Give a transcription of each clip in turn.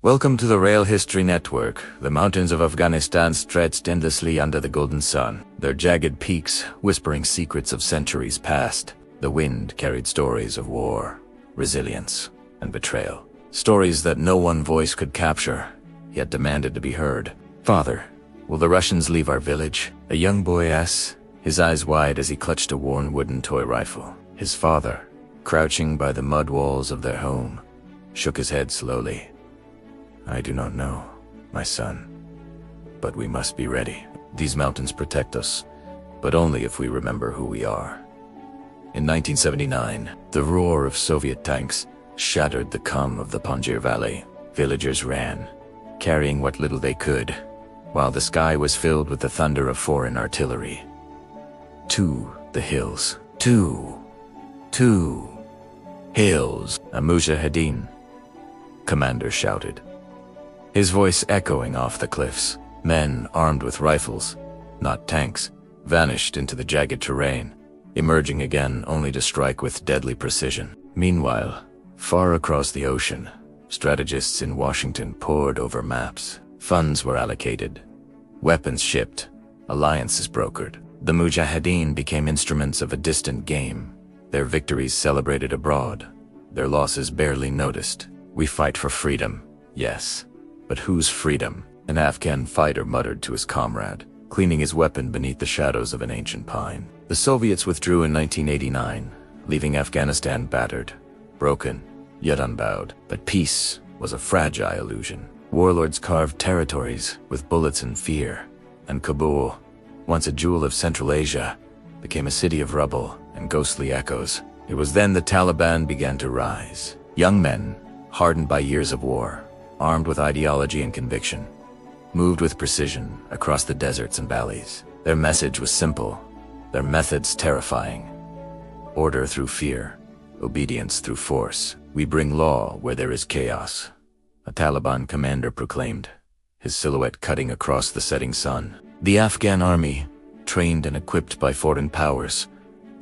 Welcome to the Rail History Network. The mountains of Afghanistan stretched endlessly under the golden sun, their jagged peaks whispering secrets of centuries past. The wind carried stories of war, resilience, and betrayal. Stories that no one voice could capture, yet demanded to be heard. "Father, will the Russians leave our village?" a young boy asks, his eyes wide as he clutched a worn wooden toy rifle. His father, crouching by the mud walls of their home, shook his head slowly. "I do not know, my son, but we must be ready. These mountains protect us, but only if we remember who we are." In 1979, the roar of Soviet tanks shattered the calm of the Panjshir Valley. Villagers ran, carrying what little they could, while the sky was filled with the thunder of foreign artillery. "To the hills. To hills," a Mujahideen commander shouted, his voice echoing off the cliffs. Men armed with rifles, not tanks, vanished into the jagged terrain, emerging again only to strike with deadly precision. Meanwhile, far across the ocean, strategists in Washington pored over maps. Funds were allocated, weapons shipped, alliances brokered. The Mujahideen became instruments of a distant game, their victories celebrated abroad, their losses barely noticed. "We fight for freedom, yes. But whose freedom?" an Afghan fighter muttered to his comrade, cleaning his weapon beneath the shadows of an ancient pine. The Soviets withdrew in 1989, leaving Afghanistan battered, broken, yet unbowed. But peace was a fragile illusion. Warlords carved territories with bullets and fear, and Kabul, once a jewel of Central Asia, became a city of rubble and ghostly echoes. It was then the Taliban began to rise. Young men, hardened by years of war, armed with ideology and conviction, moved with precision across the deserts and valleys. Their message was simple, their methods terrifying. Order through fear, obedience through force. "We bring law where there is chaos," a Taliban commander proclaimed, his silhouette cutting across the setting sun. The Afghan army, trained and equipped by foreign powers,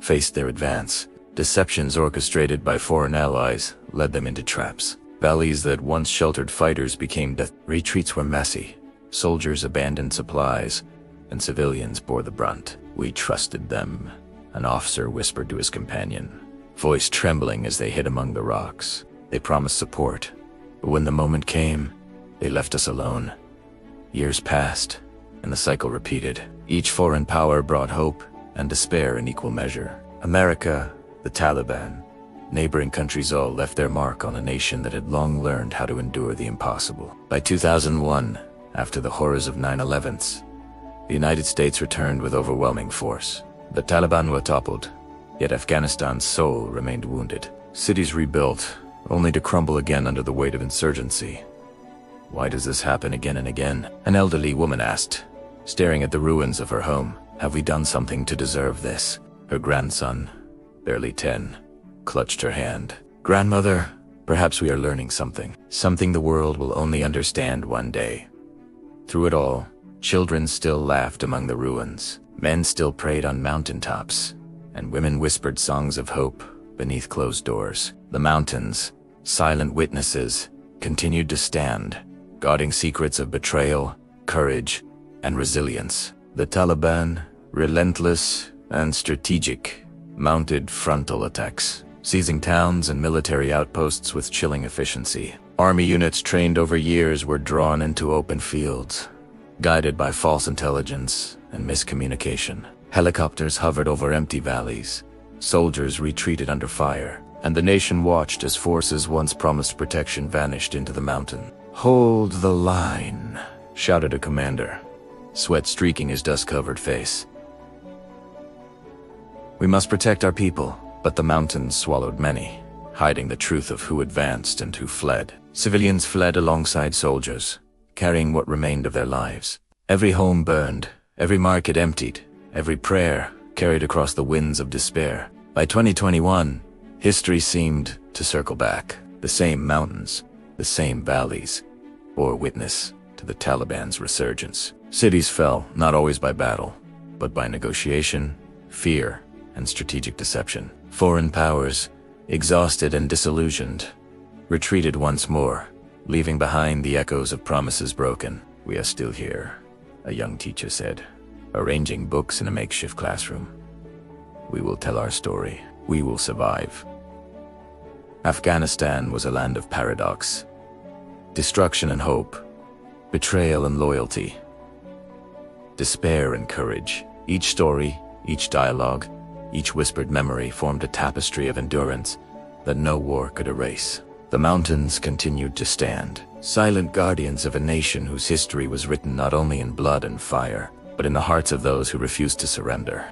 faced their advance. Deceptions orchestrated by foreign allies led them into traps. Valleys that once sheltered fighters became death. Retreats were messy. Soldiers abandoned supplies, and civilians bore the brunt. "We trusted them," an officer whispered to his companion, voice trembling as they hid among the rocks. "They promised support, but when the moment came, they left us alone." Years passed, and the cycle repeated. Each foreign power brought hope and despair in equal measure. America, the Taliban, neighboring countries all left their mark on a nation that had long learned how to endure the impossible. By 2001, after the horrors of 9/11, the United States returned with overwhelming force. The Taliban were toppled, yet Afghanistan's soul remained wounded. Cities rebuilt, only to crumble again under the weight of insurgency. "Why does this happen again and again?" an elderly woman asked, staring at the ruins of her home. "Have we done something to deserve this?" Her grandson, barely 10, clutched her hand. "Grandmother, perhaps we are learning something. Something the world will only understand one day." Through it all, children still laughed among the ruins. Men still prayed on mountaintops, and women whispered songs of hope beneath closed doors. The mountains, silent witnesses, continued to stand, guarding secrets of betrayal, courage, and resilience. The Taliban, relentless and strategic, mounted frontal attacks, seizing towns and military outposts with chilling efficiency. Army units trained over years were drawn into open fields, guided by false intelligence and miscommunication. Helicopters hovered over empty valleys, soldiers retreated under fire, and the nation watched as forces once promised protection vanished into the mountain. "Hold the line," shouted a commander, sweat streaking his dust-covered face. "We must protect our people," but the mountains swallowed many, hiding the truth of who advanced and who fled. Civilians fled alongside soldiers, carrying what remained of their lives. Every home burned, every market emptied, every prayer carried across the winds of despair. By 2021, history seemed to circle back. The same mountains, the same valleys, bore witness to the Taliban's resurgence. Cities fell, not always by battle, but by negotiation, fear, and strategic deception. Foreign powers, exhausted and disillusioned, retreated once more, leaving behind the echoes of promises broken. "We are still here," a young teacher said, arranging books in a makeshift classroom. "We will tell our story. We will survive." Afghanistan was a land of paradox. Destruction and hope, betrayal and loyalty, despair and courage. Each story, each dialogue, each whispered memory formed a tapestry of endurance that no war could erase. The mountains continued to stand, silent guardians of a nation whose history was written not only in blood and fire, but in the hearts of those who refused to surrender.